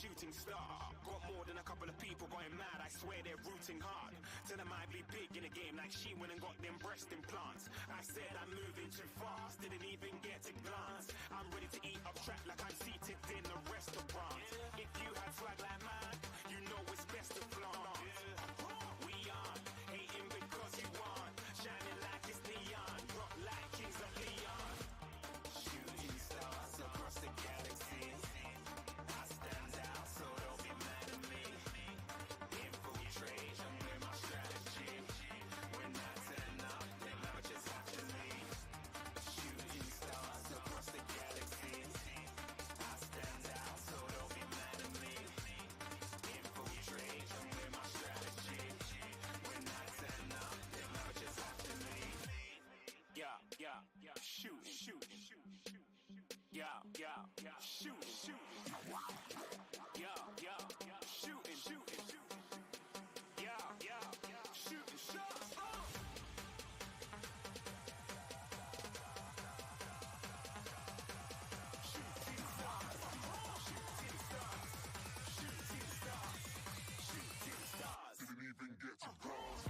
shooting star. Got more than a couple of people going mad, I swear they're rooting hard. Tell them I'd be big in the game like she went and got them breast implants. I said I'm moving too fast, didn't even get a glance. I'm ready to eat up track like I'm seated in a restaurant. If you had swag like mine, you know it's best to flaunt. We on, hating because you want, shining like it's neon, rock like kings of Leon. Shooting stars across the galaxy, I stand out so don't be mad at me. Infiltration with my strategy, when I turn up, they never just have to leave. Shooting stars across the galaxy, I stand out so don't be mad at me. Infiltration with my strategy, when I turn up, they never just have to leave. Yeah, shooting. Yeah, shooting. Yeah, shooting. Yeah, shooting shots. Didn't even get to cross.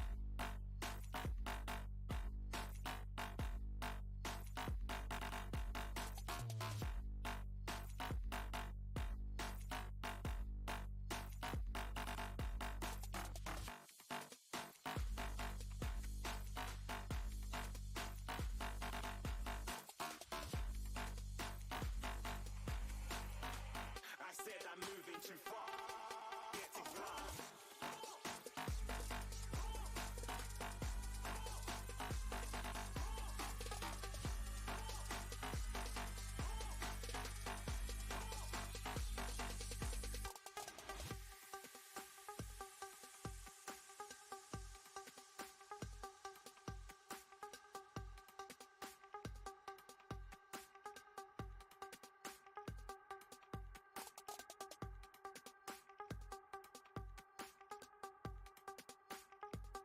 I said I'm moving too far. Get it wrong.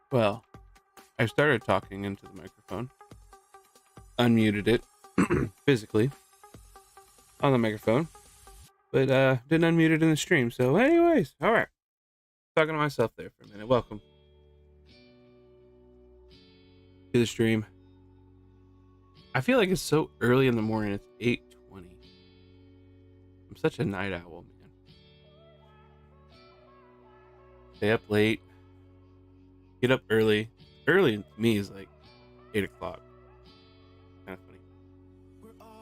Well, I started talking into the microphone, unmuted it physically on the microphone, but didn't unmute it in the stream. So, anyways, all right. Talking to myself there for a minute. Welcome to the stream. I feel like it's so early in the morning. It's 8:20. I'm such a night owl, man. Stay up late, get up early. Early to me is like 8 o'clock. Kind of funny.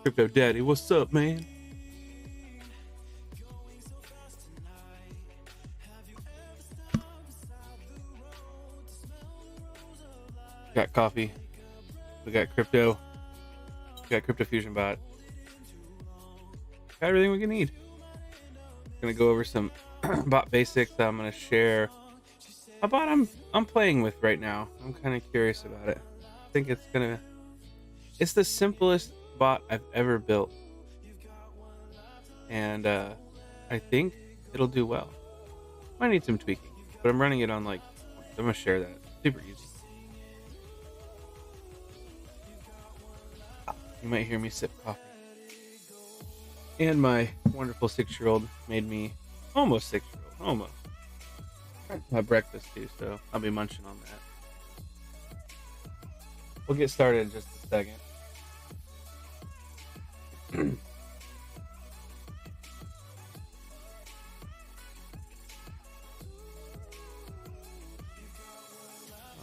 Crypto Daddy, what's up, man? Got coffee. We got crypto. We got Crypto Fusion Bot. Got everything we can need. Gonna go over some bot basics that I'm gonna share. A bot I'm playing with right now. I'm kind of curious about it. I think it's the simplest bot I've ever built, and I think it'll do well. Might need some tweaking, but I'm running it on I'm gonna share that. Super easy. You might hear me sip coffee. And my wonderful 6-year-old made me almost 6-year-old, almost. My breakfast too, so I'll be munching on that. We'll get started in just a second.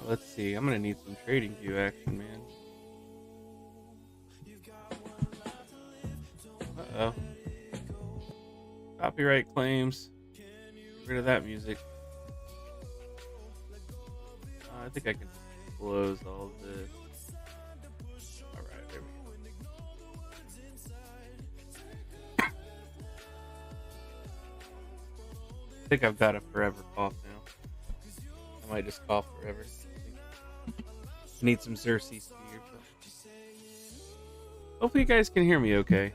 Let's see. I'm gonna need some trading view action, man. Uh-oh. Copyright claims. Get rid of that music. I think I can close all of this. Alright, there we go. I think I've got a forever cough now. I might just cough forever. I need some Xerxes tea or something. Hopefully you guys can hear me okay.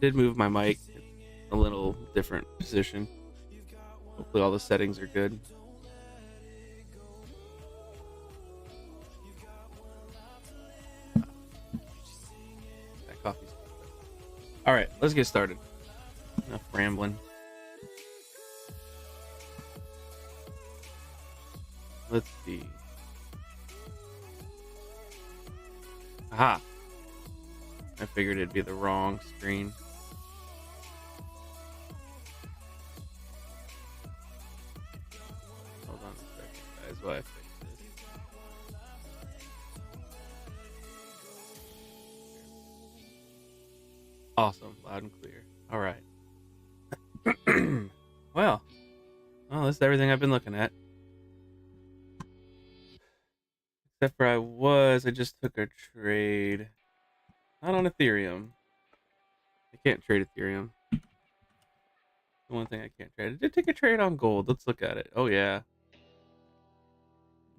Did move my mic a little different position. Hopefully all the settings are good. That coffee's good. All right, let's get started. Enough rambling. Let's see. Aha! I figured it'd be the wrong screen. Hold on a second, guys, while I fix this. Awesome, loud and clear. All right. Well, that's everything I've been looking at. Except for I just took a trade. Not on Ethereum. I can't trade Ethereum. The one thing I can't trade. I did take a trade on gold. Let's look at it. Oh, yeah.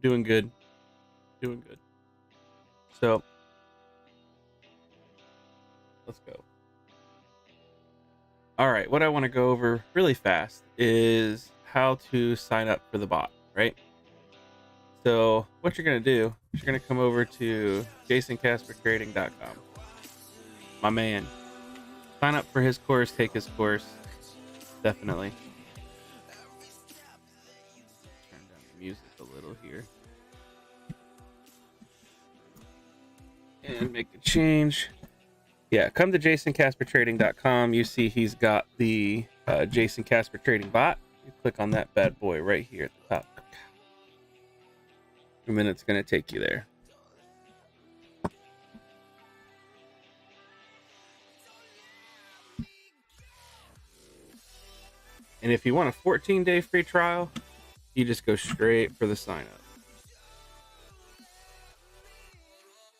Doing good. Doing good. So, let's go. All right. What I want to go over really fast is how to sign up for the bot, right? So, what you're going to do is you're going to come over to JaysonCapserTrading.com. My man. Sign up for his course, take his course. Definitely. Turn down the music a little here. And make a change. Yeah, come to JaysonCapserTrading.com. You see he's got the Jayson Capser Trading Bot. You click on that bad boy right here at the top. And then it's going to take you there. And if you want a 14-day free trial, you just go straight for the sign up,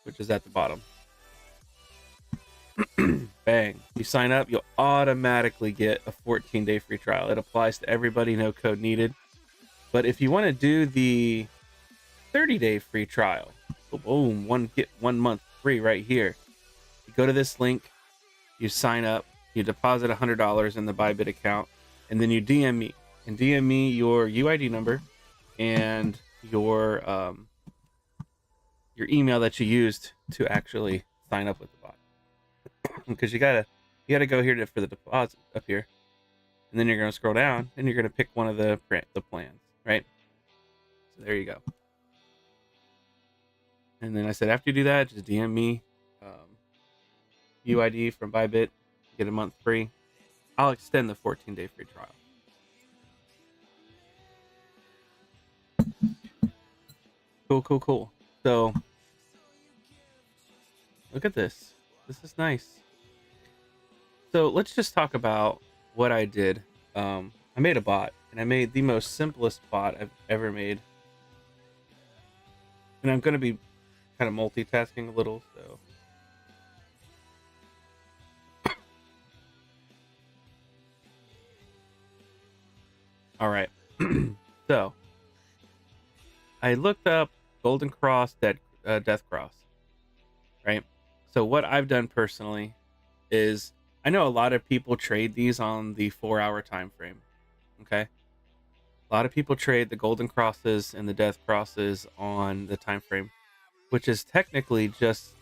which is at the bottom. Bang. You sign up, you'll automatically get a 14-day free trial. It applies to everybody, no code needed. But if you want to do the 30-day free trial, boom, get 1 month free right here. You go to this link, you sign up, you deposit $100 in the Bybit account, and then you DM me. And DM me your UID number and your email that you used to actually sign up with the bot. Because you gotta go here for the deposit up here, and then you're gonna scroll down and you're gonna pick one of the plans, right? So there you go. And then I said after you do that, just DM me UID from Bybit, get a month free. I'll extend the 14-day free trial. Cool. So look at this. This is nice. So let's just talk about what I did. I made a bot, and I made the most simplest bot I've ever made. And I'm going to be kind of multitasking a little, so. All right. So I looked up Golden Cross, Death Cross, right? So what I've done personally is, I know a lot of people trade these on the 4-hour time frame. Okay. A lot of people trade the Golden Crosses and the Death Crosses on the time frame, which is technically just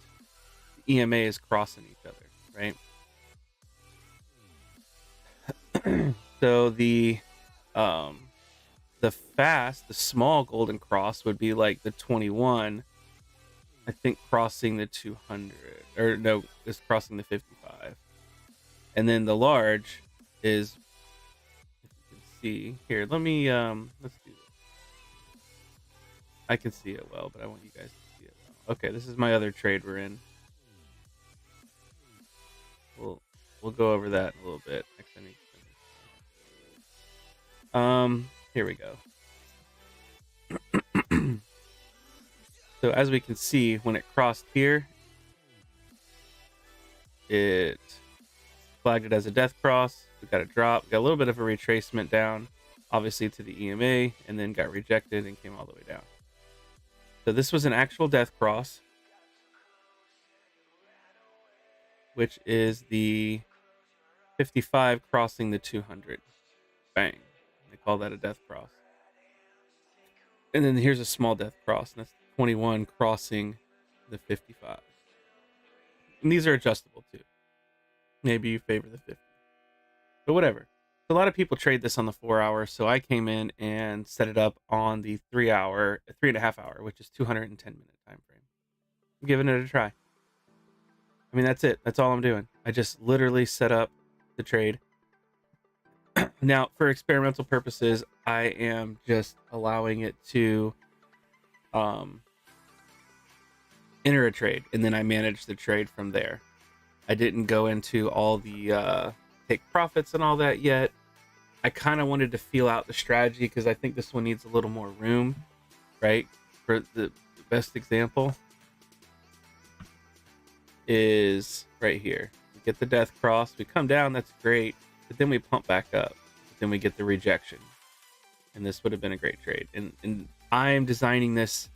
EMA is crossing each other, right? So the small Golden Cross would be like the 21, I think, crossing the 200, or no, it's crossing the 55. And then the large is, if you can see here, let's do this. I can see it well, but I want you guys to see it well. Okay, this is my other trade we're in. We'll go over that in a little bit. Actually, here we go. So as we can see, when it crossed here, it flagged it as a death cross. We got a drop, got a little bit of a retracement down, obviously to the EMA, and then got rejected and came all the way down. So this was an actual death cross, which is the 55 crossing the 200. Bang. They call that a death cross. And then here's a small death cross, and that's 21 crossing the 55. And these are adjustable too. Maybe you favor the 50. But whatever. A lot of people trade this on the 4 hour, so I came in and set it up on the 3 hour, 3.5 hour, which is 210-minute time frame. I'm giving it a try. I mean, that's it. That's all I'm doing. I just literally set up the trade. Now, for experimental purposes, I am just allowing it to enter a trade, and then I manage the trade from there. I didn't go into all the take profits and all that yet. I kind of wanted to feel out the strategy because I think this one needs a little more room, right? For the best example is right here. We get the death cross, we come down, that's great, but then we pump back up, but then we get the rejection, and this would have been a great trade. And I'm designing this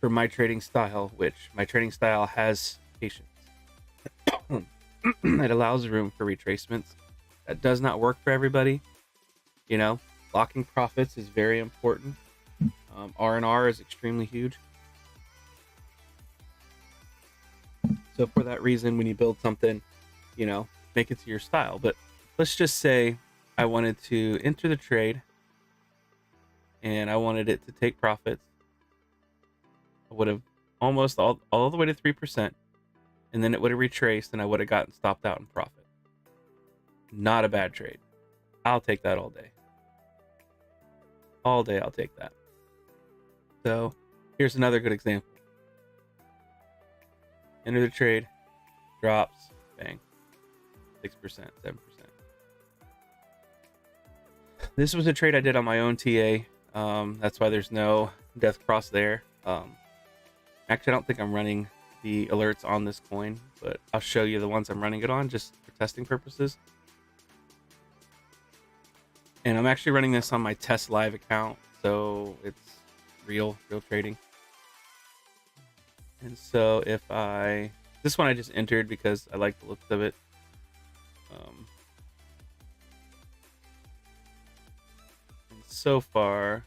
for my trading style, which my trading style has patience. It allows room for retracements. That does not work for everybody. You know, locking profits is very important. R&R is extremely huge. So for that reason, when you build something, you know, make it to your style. But let's just say I wanted to enter the trade and I wanted it to take profits. I would have almost all the way to 3%, and then it would have retraced and I would have gotten stopped out in profit. Not a bad trade. I'll take that all day. All day I'll take that. So here's another good example. Enter the trade, drops, bang, 6%, 7%. This was a trade I did on my own TA. That's why there's no death cross there. Actually, I don't think I'm running the alerts on this coin, but I'll show you the ones I'm running it on just for testing purposes. And I'm actually running this on my test live account, so it's real trading. And so if this one I just entered because I like the looks of it. And so far,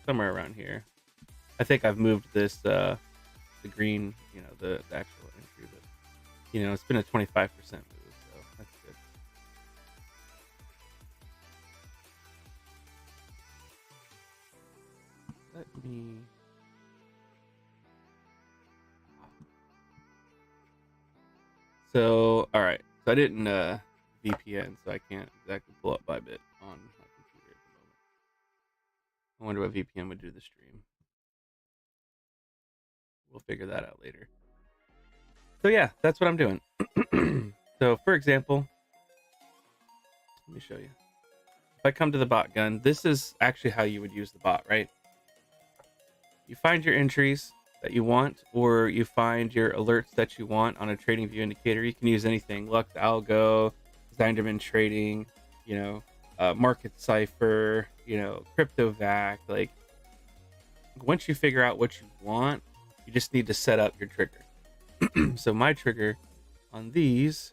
somewhere around here, I think I've moved this, the green, you know, the actual entry, but you know, it's been a 25% move, so that's good. Let me. So, all right. So I didn't VPN, so I can't exactly pull up Bybit on my computer at the moment. I wonder what VPN would do to the stream. We'll figure that out later. So yeah, that's what I'm doing. So for example, let me show you. If I come to the bot gun, this is actually how you would use the bot, right? You find your entries that you want, or you find your alerts that you want on a trading view indicator. You can use anything: Lux, ALGO, Zinderman Trading, you know, Market Cipher, you know, CryptoVac. Like, once you figure out what you want, you just need to set up your trigger. So my trigger on these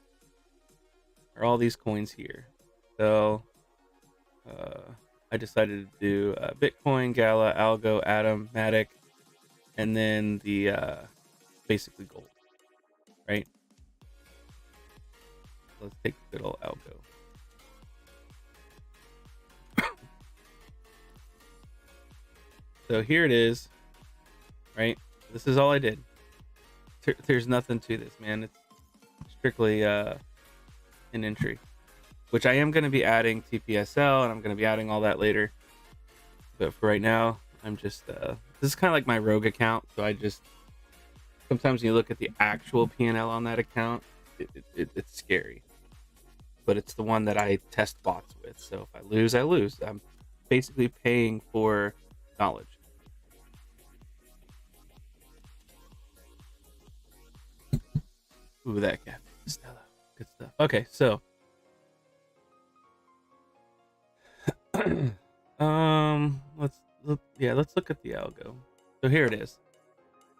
are all these coins here. So I decided to do Bitcoin, Gala, Algo, Atom, Matic, and then the basically gold, right? Let's take the good old Algo. So here it is, right? This is all I did. There's nothing to this, man. It's strictly an entry, which I am going to be adding TPSL, and I'm going to be adding all that later. But for right now, I'm just this is kind of like my rogue account. So I just sometimes when you look at the actual P&L on that account, it's scary. But it's the one that I test bots with. So if I lose, I lose. I'm basically paying for knowledge. Ooh, that cat. Stella. Good stuff. Okay, so let's look at the algo. So here it is.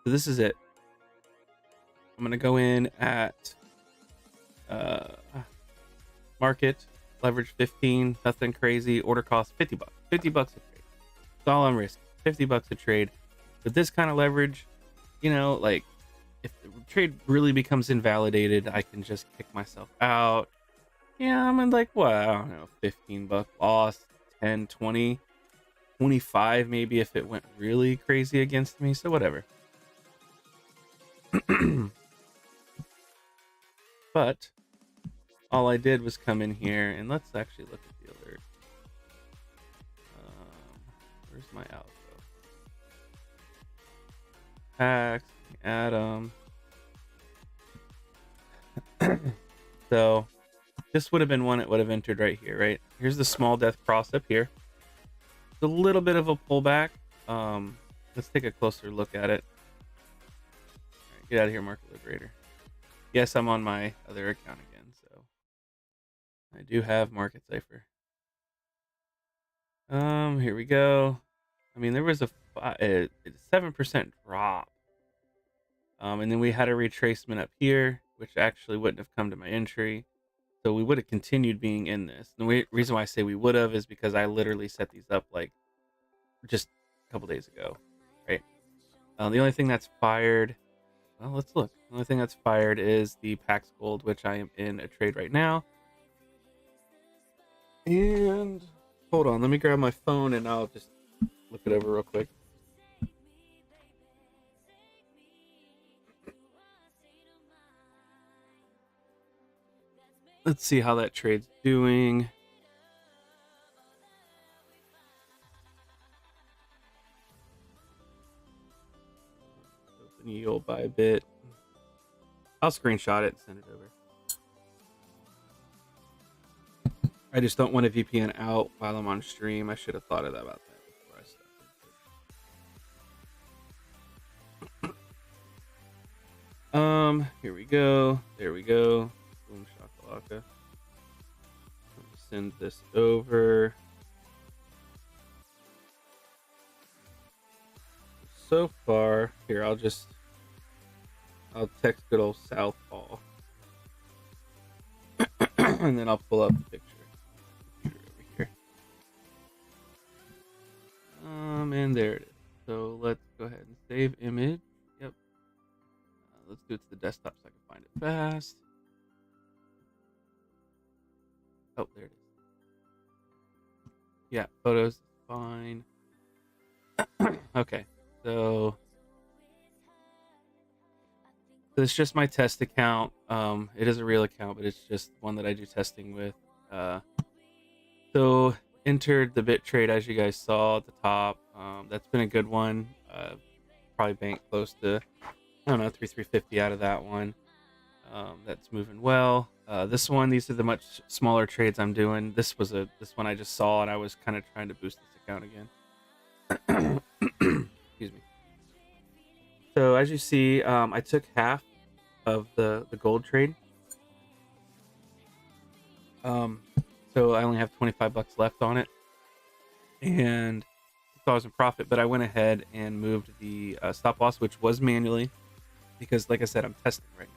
So this is it. I'm gonna go in at market, leverage 15, nothing crazy, order cost $50. $50 a trade. That's all I'm risking. $50 a trade. With this kind of leverage, you know, like if the trade really becomes invalidated, I can just kick myself out. Yeah, I'm in like, what, I don't know, 15 buck loss, 10, 20, 25 maybe if it went really crazy against me. So whatever. But all I did was come in here and let's actually look at the alert. Where's my ALGO? Packs, Atom. So this would have been one it would have entered right here, right? Here's the small death cross up here. It's a little bit of a pullback. Let's take a closer look at it. All right, get out of here, Market Liberator. Yes, I'm on my other account again, so I do have Market Cipher. Here we go. I mean, there was a 7% drop. And then we had a retracement up here, which actually wouldn't have come to my entry. So we would have continued being in this. The reason why I say we would have is because I literally set these up like just a couple days ago, right? The only thing that's fired, well, let's look. The only thing that's fired is the Pax Gold, which I am in a trade right now. And hold on, let me grab my phone and I'll just look it over real quick. Let's see how that trade's doing. Open yield Bybit. I'll screenshot it and send it over. I just don't want a VPN out while I'm on stream. I should have thought of that about that before I started. Here we go. There we go. Boom shakalaka. Send this over. So far, here I'll text good old Southpaw. And then I'll pull up the picture. Over here. And there it is. So let's go ahead and save image. Yep. Let's do it to the desktop so I can find it fast. Oh, there it is. Yeah, photos is fine. Okay, so it's just my test account. It is a real account, but it's just one that I do testing with. So entered the bit trade as you guys saw at the top. That's been a good one. Probably banked close to, I don't know, 350 out of that one. That's moving well. This one, these are the much smaller trades I'm doing. This one I just saw and I was kind of trying to boost this account again. Excuse me. So as you see, I took half of the gold trade. So I only have 25 bucks left on it, and I thought I was in profit, but I went ahead and moved the stop loss, which was manually, because like I said, I'm testing right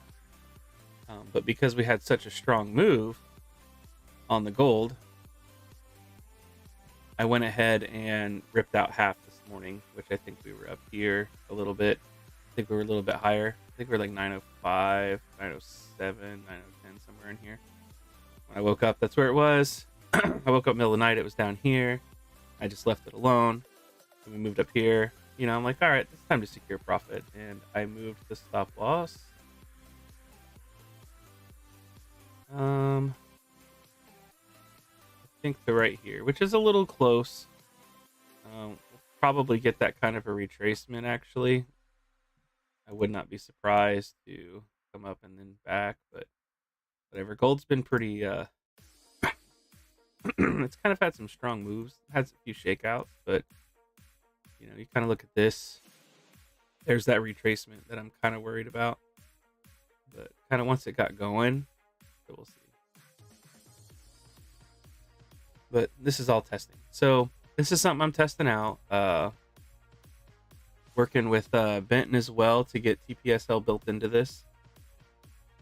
now. But because we had such a strong move on the gold, I went ahead and ripped out half this morning, which I think we were up here a little bit. I think we were a little bit higher. I think we were like 905, 907, 910, somewhere in here. When I woke up, that's where it was. I woke up middle of the night, it was down here. I just left it alone. And we moved up here. You know, I'm like, all right, it's time to secure profit. And I moved the stop loss. I think to right here, which is a little close. We'll probably get that kind of a retracement, actually. I would not be surprised to come up and then back, but whatever. Gold's been pretty it's kind of had some strong moves, had a few shakeouts, but you know, you kind of look at this, there's that retracement that I'm kind of worried about, but kind of once it got going, so we'll see. But this is all testing, so this is something I'm testing out, working with Benton as well to get TPSL built into this,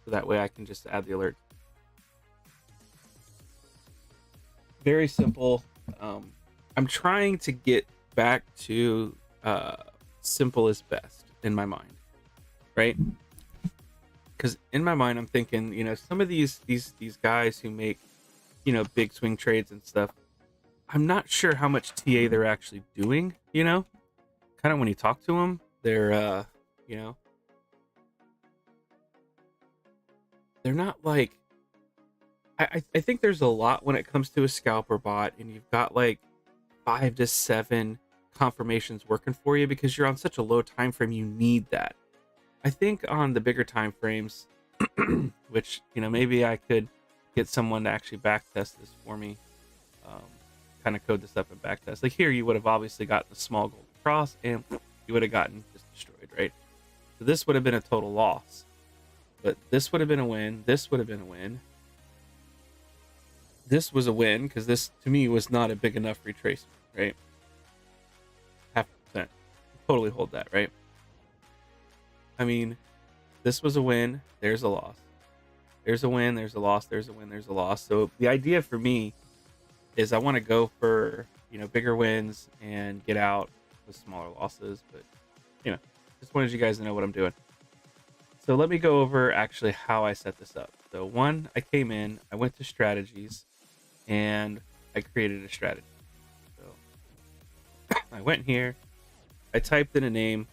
so that way I can just add the alert. Very simple. I'm trying to get back to simple is best in my mind, right? Because in my mind, I'm thinking, you know, some of these guys who make big swing trades and stuff. I'm not sure how much TA they're actually doing, kind of when you talk to them, they're, they're not like, I think there's a lot when it comes to a scalper bot, and you've got like 5 to 7 confirmations working for you because you're on such a low time frame. You need that. I think on the bigger time frames, which maybe I could get someone to actually back test this for me, kind of code this up and back test. Like here, you would have obviously gotten a small gold cross, and you would have gotten just destroyed, right? So this would have been a total loss, but this would have been a win. This would have been a win. This was a win because this to me was not a big enough retracement, right? 0.5%. Totally hold that, right? I mean, this was a win. There's a loss. There's a win. There's a loss. There's a win. There's a loss. So the idea for me is I want to go for bigger wins and get out with smaller losses. But just wanted you guys to know what I'm doing. So let me go over actually how I set this up. So one, I came in, I went to strategies, and I created a strategy. So I went here, I typed in a name.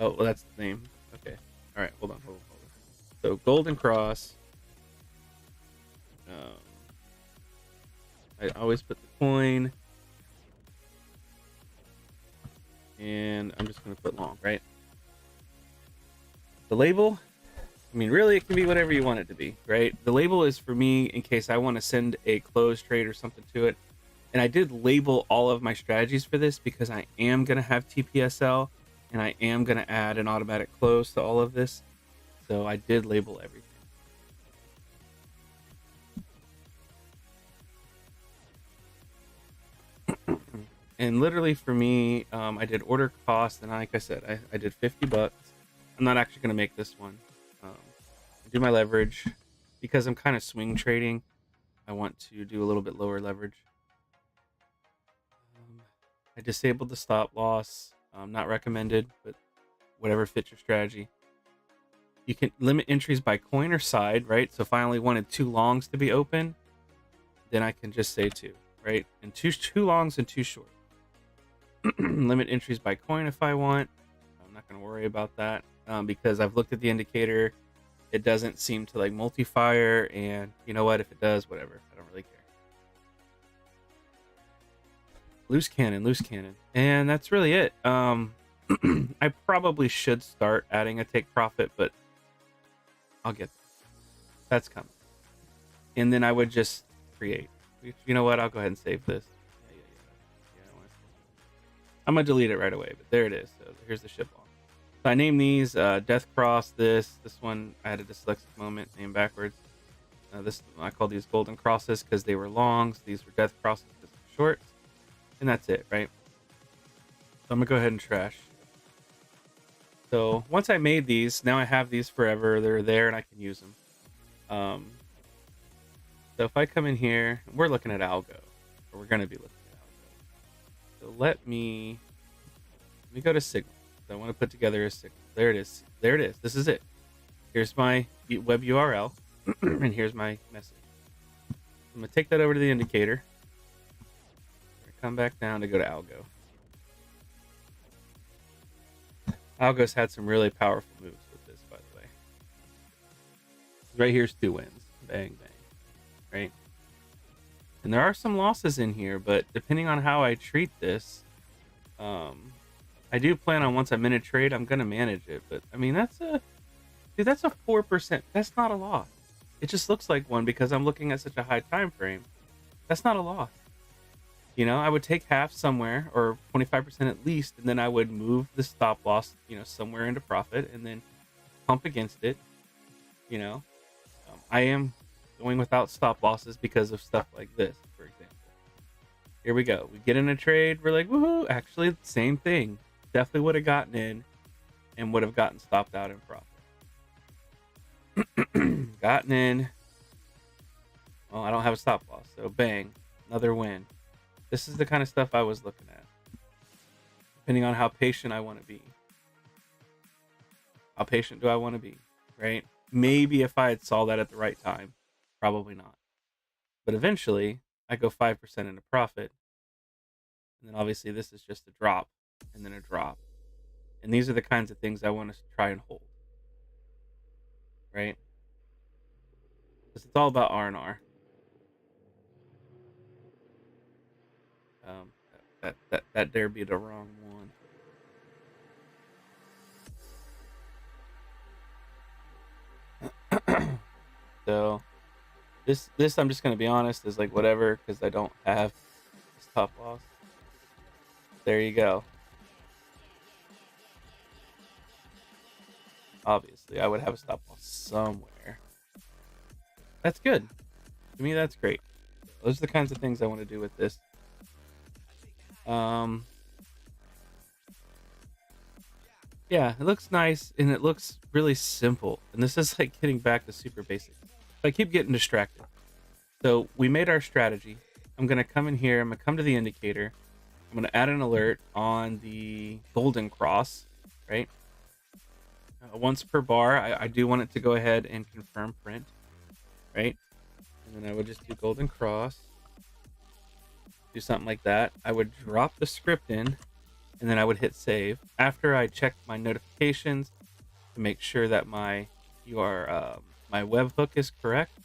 Oh, well, that's the name. Okay. All right. Hold on. So golden cross. I always put the coin, and I'm just going to put long, right? The label, I mean, really, it can be whatever you want it to be, right? The label is for me in case I want to send a closed trade or something to it. And I did label all of my strategies for this because I am going to have TPSL, and I am going to add an automatic close to all of this. So I did label everything. And literally for me, I did order cost, and like I said, I did $50. I'm not actually going to make this one. I do my leverage because I'm kind of swing trading. I want to do a little bit lower leverage. I disabled the stop loss. Not recommended, but whatever fits your strategy. You can limit entries by coin or side, right? So if I only wanted 2 longs to be open, then I can just say 2, right? And two longs and 2 short. Limit entries by coin if I want. I'm not going to worry about that because I've looked at the indicator. It doesn't seem to like multi-fire, and you know what? If it does, whatever. I don't really care. Loose cannon. And that's really it. I probably should start adding a take profit, but I'll get there. That's coming. And then I would just create. You know what? I'll go ahead and save this. I'm going to delete it right away, but there it is. So here's the ship log. So I named these Death Cross, this one I had a dyslexic moment, named backwards. This I call these golden crosses because they were longs. These were death crosses because they're shorts. And that's it, right? So I'm going to go ahead and trash. So once I made these, now I have these forever. They're there and I can use them. So if I come in here, we're looking at ALGO. Or we're going to be looking at ALGO. So let me go to Signal. So I want to put together a Signal. There it is. There it is. This is it. Here's my web URL. And here's my message. I'm going to take that over to the indicator. Come back down to go to ALGO. ALGO's had some really powerful moves with this, by the way. Right here's 2 wins. Bang, bang. Right? And there are some losses in here, but depending on how I treat this, I do plan on once I'm in a trade, I'm going to manage it. But, I mean, that's a 4%. That's not a loss. It just looks like one because I'm looking at such a high time frame. That's not a loss. I would take half somewhere or 25% at least, and then I would move the stop loss, somewhere into profit and then pump against it. I am going without stop losses because of stuff like this, for example. Here we go. We get in a trade. We're like, woohoo. Actually, same thing. Definitely would have gotten in and would have gotten stopped out in profit. Gotten in. Well, I don't have a stop loss. So bang, another win. This is the kind of stuff I was looking at. Depending on how patient I want to be. How patient do I want to be? right? Maybe if I had saw that at the right time, probably not. But eventually, I go 5% into profit. And then obviously this is just a drop and then a drop. And these are the kinds of things I want to try and hold, right? Because it's all about R&R. That dare be the wrong one. So this I'm just gonna be honest is like whatever because I don't have stop loss. There you go. Obviously, I would have a stop loss somewhere. That's good. To me, that's great. Those are the kinds of things I want to do with this. Yeah, it looks nice and it looks really simple. And this is like getting back to super basic. But I keep getting distracted. So we made our strategy. I'm going to come in here. I'm going to come to the indicator. I'm going to add an alert on the golden cross, right? Once per bar, I do want it to go ahead and confirm print, right? And then I would just do golden cross. Do something like that. I would drop the script in, and then I would hit save. After I check my notifications to make sure that my my webhook is correct,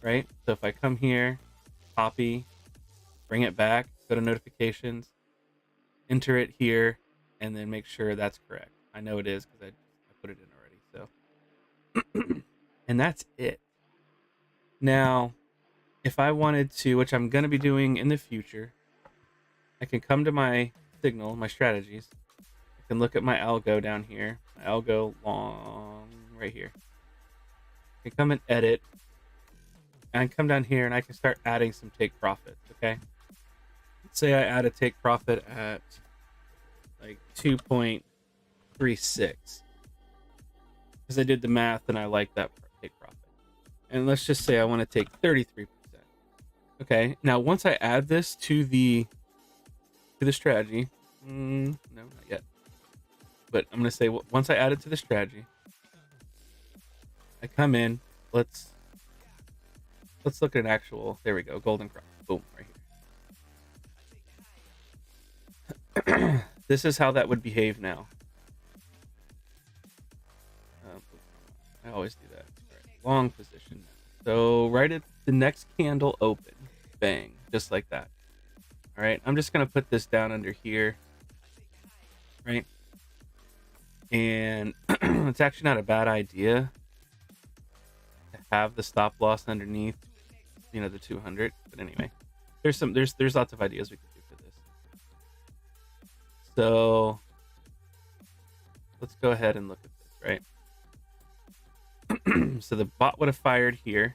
right? So if I come here, copy, bring it back, go to notifications, enter it here, and then make sure that's correct. I know it is because I put it in already. So, and that's it. Now, if I wanted to, which I'm going to be doing in the future, I can come to my signal, my strategies. I can look at my algo down here, my algo long right here. I can come and edit, and I can come down here and I can start adding some take profit. Okay. Let's say I add a take profit at like 2.36 because I did the math and I like that take profit. And let's just say I want to take 33%. Okay. Now, once I add this to the strategy, no, not yet. But I'm going to say once I add it to the strategy, I come in. Let's look at an actual. There we go. Golden cross. Boom, right here. This is how that would behave now. I always do that. Right. Long position. So right at the next candle open, bang, just like that. All right. I'm just gonna put this down under here, right? And it's actually not a bad idea to have the stop loss underneath, the 200. But anyway, there's lots of ideas we could do for this. So let's go ahead and look at this, right? So the bot would have fired here,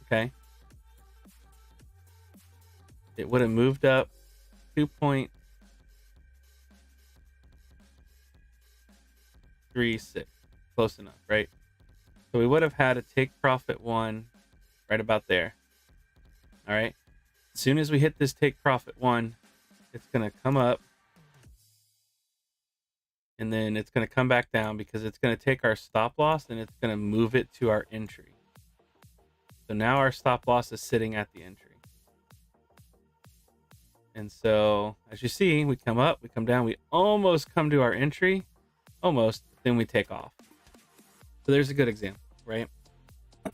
okay? It would have moved up 2.36, close enough, right? So we would have had a take profit one right about there. All right. As soon as we hit this take profit one, it's going to come up. And then it's going to come back down because it's going to take our stop loss and it's going to move it to our entry. So now our stop loss is sitting at the entry. And so as you see, we come up, we come down, we almost come to our entry, almost, then we take off. So there's a good example, right?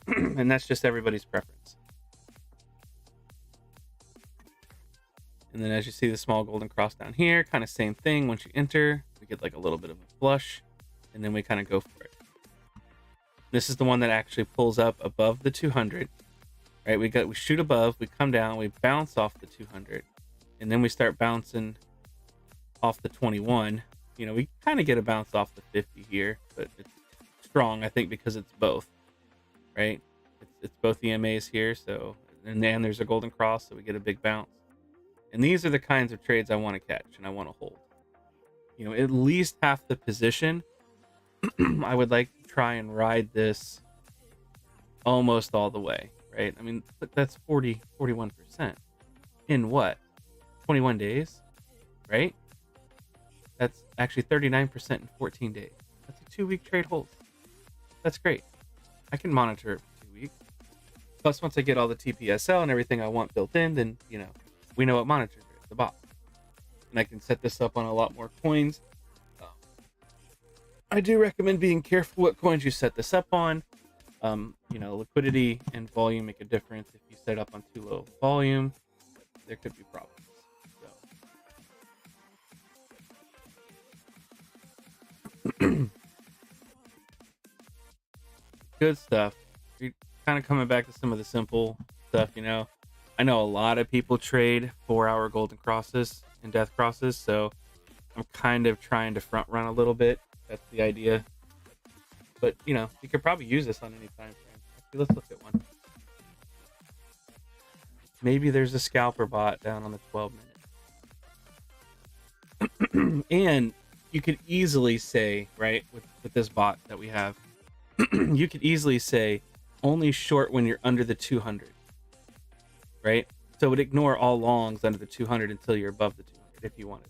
And that's just everybody's preference. And then as you see the small golden cross down here, kind of same thing. Once you enter, we get like a little bit of a flush, and then we kind of go for it. This is the one that actually pulls up above the 200, right? We shoot above, we come down, we bounce off the 200, and then we start bouncing off the 21. We kind of get a bounce off the 50 here, but it's strong, I think, because it's both, right? It's both EMAs here, so, and then there's a golden cross, so we get a big bounce. And these are the kinds of trades I want to catch and I want to hold. At least half the position, I would like to try and ride this almost all the way, right? I mean, that's 41% in what? 21 days, right? That's actually 39% in 14 days. That's a 2-week trade hold. That's great. I can monitor it for 2 weeks. Plus, once I get all the TPSL and everything I want built in, then, we know what monitor it is, the bot. And I can set this up on a lot more coins. I do recommend being careful what coins you set this up on. Liquidity and volume make a difference. If you set it up on too low volume, there could be problems. So. Good stuff. You're kind of coming back to some of the simple stuff, I know a lot of people trade 4-hour golden crosses and death crosses, so I'm kind of trying to front run a little bit. That's the idea. But, you could probably use this on any time frame. Actually, let's look at one. Maybe there's a scalper bot down on the 12 minute. And you could easily say, right, with this bot that we have, you could easily say only short when you're under the 200, right? So it would ignore all longs under the 200 until you're above the 200 if you wanted.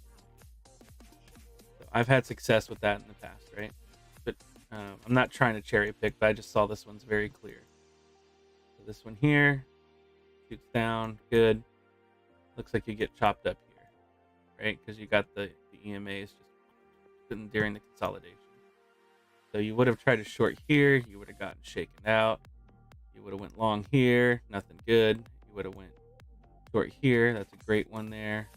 So I've had success with that in the past, right? But I'm not trying to cherry pick, but I just saw this one's very clear. So this one here shoots down, good. Looks like you get chopped up here, right? Because you got the EMAs just during the consolidation. So you would have tried to short here, you would have gotten shaken out. You would have went long here, nothing good. You would have went short here, that's a great one there.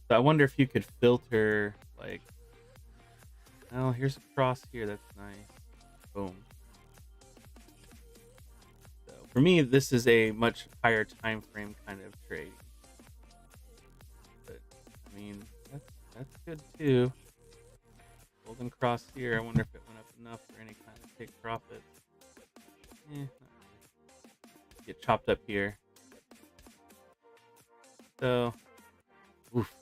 So I wonder if you could filter, like, oh, here's a cross here, that's nice. Boom. So for me, this is a much higher time frame kind of trade. But I mean, that's good too. Golden cross here. I wonder if it went up enough for any kind of take profit. Not really. Get chopped up here. So, oof.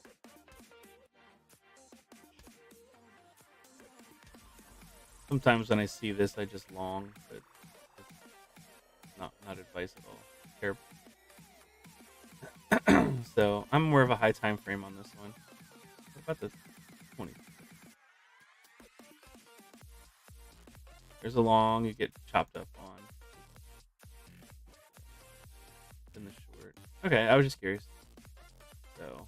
Sometimes when I see this, I just long, but it's not advice at all. Terrible. So I'm more of a high time frame on this one. What about the 20? There's a long you get chopped up on. In the short. Okay, I was just curious. So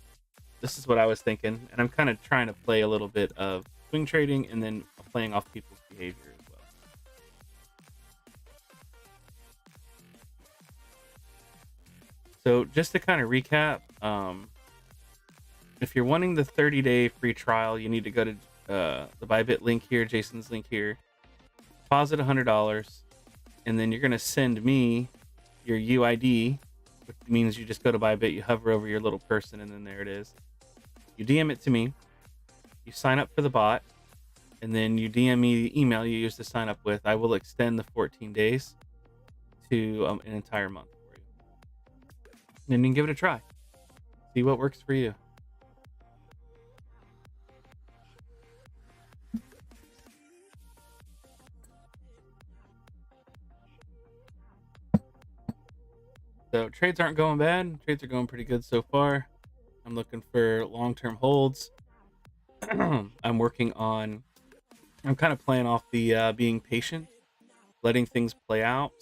this is what I was thinking, and I'm kind of trying to play a little bit of swing trading and then playing off people's behavior as well. So just to kind of recap, if you're wanting the 30-day free trial, you need to go to the Bybit link here, Jason's link here. Deposit $100, and then you're going to send me your UID, which means you just go to Bybit, you hover over your little person, and then there it is. You DM it to me, you sign up for the bot, and then you DM me the email you used to sign up with. I will extend the 14 days to an entire month for you. And then you can give it a try. See what works for you. So trades aren't going bad. Trades are going pretty good so far. I'm looking for long-term holds. I'm kind of playing off the being patient, letting things play out,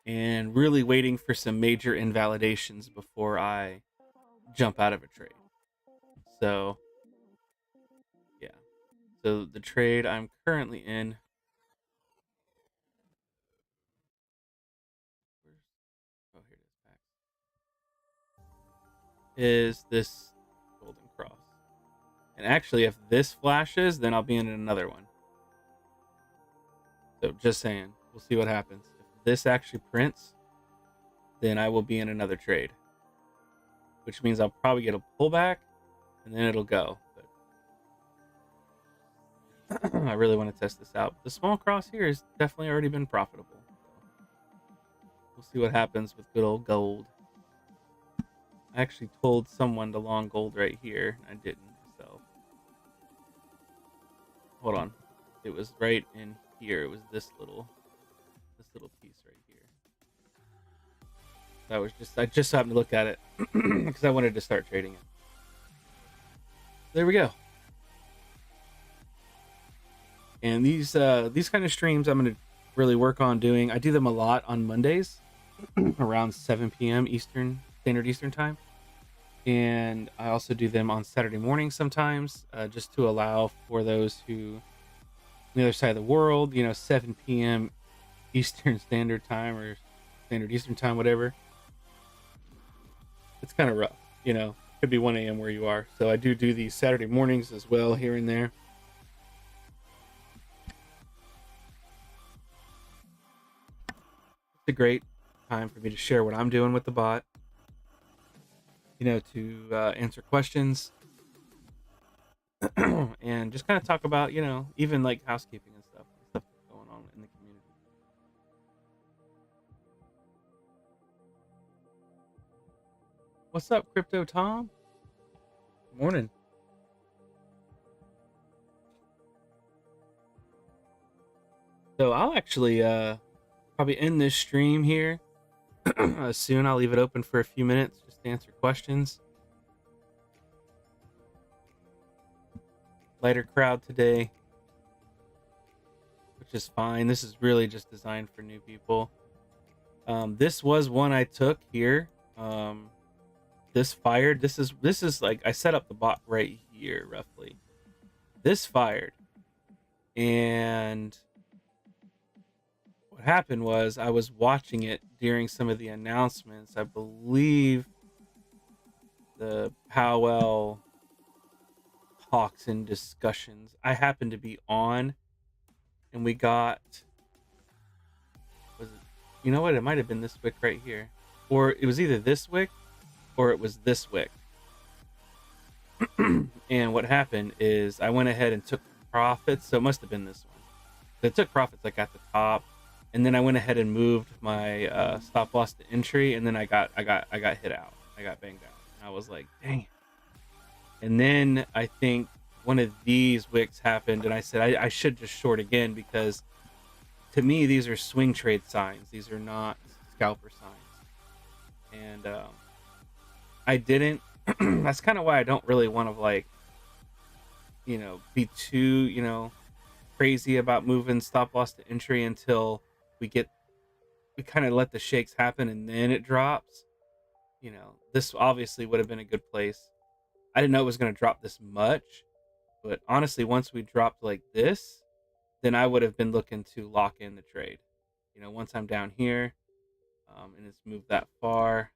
and really waiting for some major invalidations before I jump out of a trade. So, yeah. So the trade I'm currently in. Oh, here it is this golden cross. And actually, if this flashes, then I'll be in another one. So just saying, we'll see what happens. If this actually prints, then I will be in another trade, which means I'll probably get a pullback and then it'll go. But I really want to test this out. The small cross here has definitely already been profitable. We'll see what happens with good old gold. I actually told someone to long gold right here. I didn't myself. Hold on. It was right in here. It was this little piece right here. I just happened to look at it because I wanted to start trading it. There we go. And these kind of streams I'm going to really work on doing. I do them a lot on Mondays around 7 p.m. Standard Eastern time. And I also do them on Saturday morning sometimes, just to allow for those who on the other side of the world, 7 p.m. Eastern Standard Time or Standard Eastern Time, whatever. It's kind of rough, could be 1 a.m. where you are. So I do these Saturday mornings as well here and there. It's a great time for me to share what I'm doing with the bot, to answer questions and just kind of talk about, even like housekeeping and stuff that's going on in the community. What's up, Crypto Tom? Good morning. So I'll actually probably end this stream here soon. I'll leave it open for a few minutes just to answer questions. Lighter crowd today, which is fine. This is really just designed for new people. This was one I took here. This fired. This is like, I set up the bot right here roughly. This fired, and what happened was I was watching it during some of the announcements. I believe the Powell talks and discussions. I happened to be on, and we got, you know what? It might have been this wick right here, or it was either this wick or it was this wick. And what happened is I went ahead and took profits. So it must have been this one. I took profits like at the top, and then I went ahead and moved my stop loss to entry, and then I got hit out. I got banged out. And I was like, dang. And then I think one of these wicks happened, and I said I should just short again, because to me these are swing trade signs. These are not scalper signs. And I didn't. That's kind of why I don't really want to be too crazy about moving stop loss to entry until we kind of let the shakes happen and then it drops. This obviously would have been a good place. I didn't know it was going to drop this much, but honestly, once we dropped like this, then I would have been looking to lock in the trade. Once I'm down here, and it's moved that far,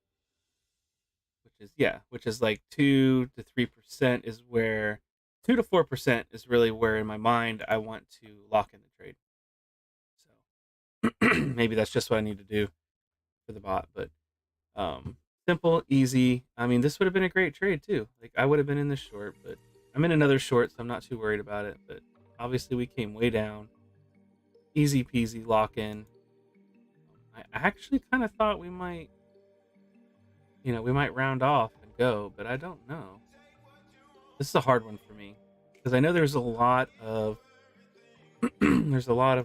which is like 2 to 3% is where 2 to 4% is really where in my mind I want to lock in the trade. So maybe that's just what I need to do for the bot, but simple, easy. I mean, this would have been a great trade too. Like, I would have been in this short, but I'm in another short, so I'm not too worried about it. But obviously we came way down. Easy peasy lock in. I actually kind of thought we might round off and go, but I don't know. This is a hard one for me, because I know there's a lot of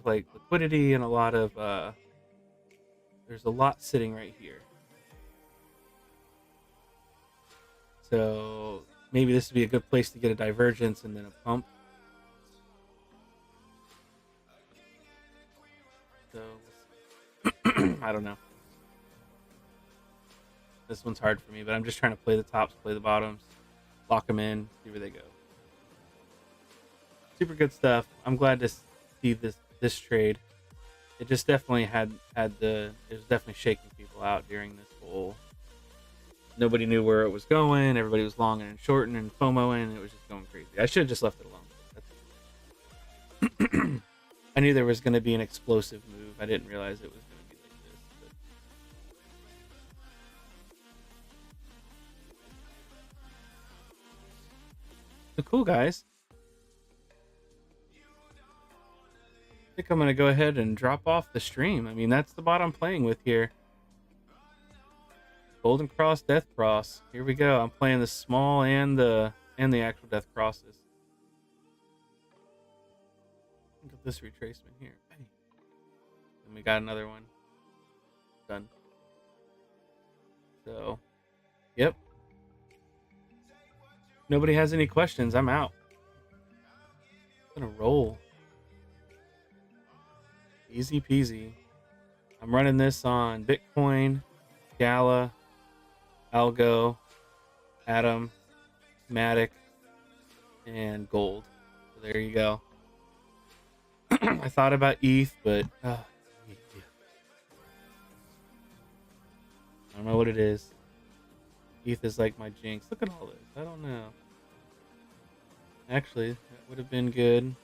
like liquidity and a lot of there's a lot sitting right here. So maybe this would be a good place to get a divergence and then a pump. So I don't know. This one's hard for me, but I'm just trying to play the tops, play the bottoms, lock them in, see where they go. Super good stuff. I'm glad to see this trade. It just definitely it was definitely shaking people out during this whole. Nobody knew where it was going. Everybody was longing and shorting and FOMOing, and it was just going crazy. I should have just left it alone. I knew there was going to be an explosive move. I didn't realize it was going to be like this. So cool, guys. I think I'm going to go ahead and drop off the stream. I mean, that's the bot I'm playing with here. Golden Cross, Death Cross. Here we go. I'm playing the small and the actual Death Crosses. Look at this retracement here. And we got another one. Done. So, yep. Nobody has any questions. I'm out. I'm gonna roll. Easy peasy. I'm running this on Bitcoin, Gala, ALGO, Atom, Matic, and Gold. So there you go. I thought about ETH, but I don't know what it is. ETH is like my jinx. Look at all this. I don't know. Actually, that would have been good.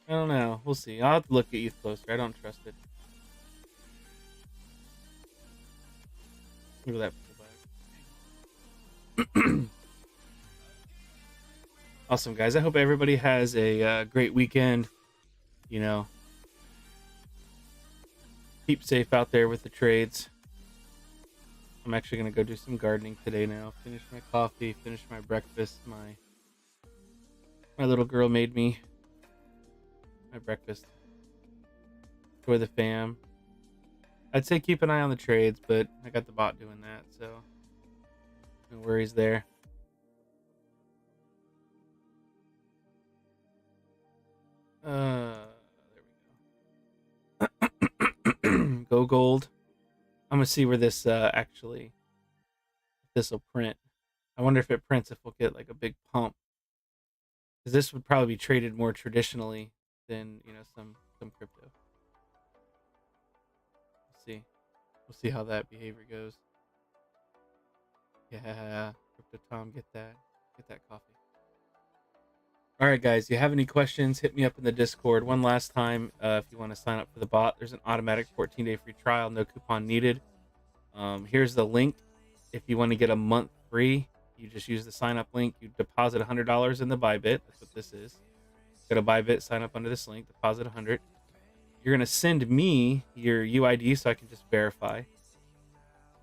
I don't know. We'll see. I'll have to look at ETH closer. I don't trust it. Look at that pullback. Awesome, guys. I hope everybody has a great weekend. You know, keep safe out there with the trades. I'm actually going to go do some gardening today now. Finish my coffee, finish my breakfast. My little girl made me my breakfast for the fam. I'd say keep an eye on the trades, but I got the bot doing that, so no worries there. There we go. Go gold. I'm gonna see where this actually this will print. I wonder if it prints, if we'll get like a big pump, because this would probably be traded more traditionally than some crypto. We'll see how that behavior goes. Yeah, Crypto Tom, get that coffee. All right, guys, you have any questions, hit me up in the Discord. One last time, if you want to sign up for the bot, there's an automatic 14-day free trial, no coupon needed. Here's the link. If you want to get a month free, you just use the sign up link. You deposit $100 in the Bybit. That's what this is. Go to Bybit, sign up under this link, deposit 100. You're gonna send me your UID so I can just verify,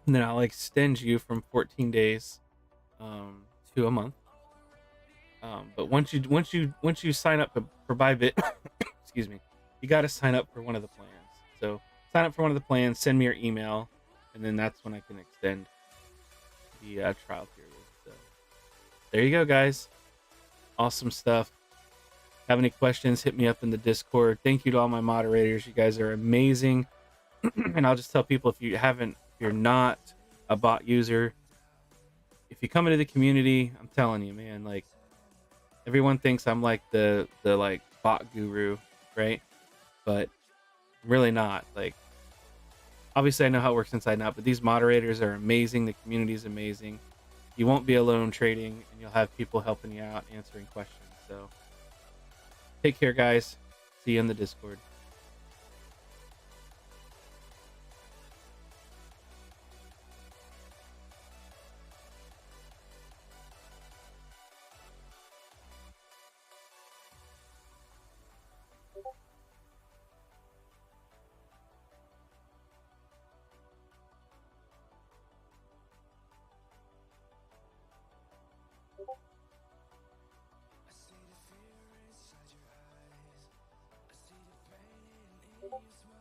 and then I'll extend you from 14 days to a month. But once you sign up for Bybit, excuse me, you got to sign up for one of the plans. So sign up for one of the plans, send me your email, and then that's when I can extend the trial period. So there you go, guys. Awesome stuff. Have any questions, hit me up in the Discord. Thank you to all my moderators. You guys are amazing. And I'll just tell people, if you're not a bot user, if you come into the community, I'm telling you, man, like, everyone thinks I'm like the like bot guru, right? But I'm really not. Like, obviously I know how it works inside and out, but these moderators are amazing. The community is amazing. You won't be alone trading, and you'll have people helping you out, answering questions. So take care, guys. See you in the Discord. I see the fear inside your eyes. I see the pain in your smile.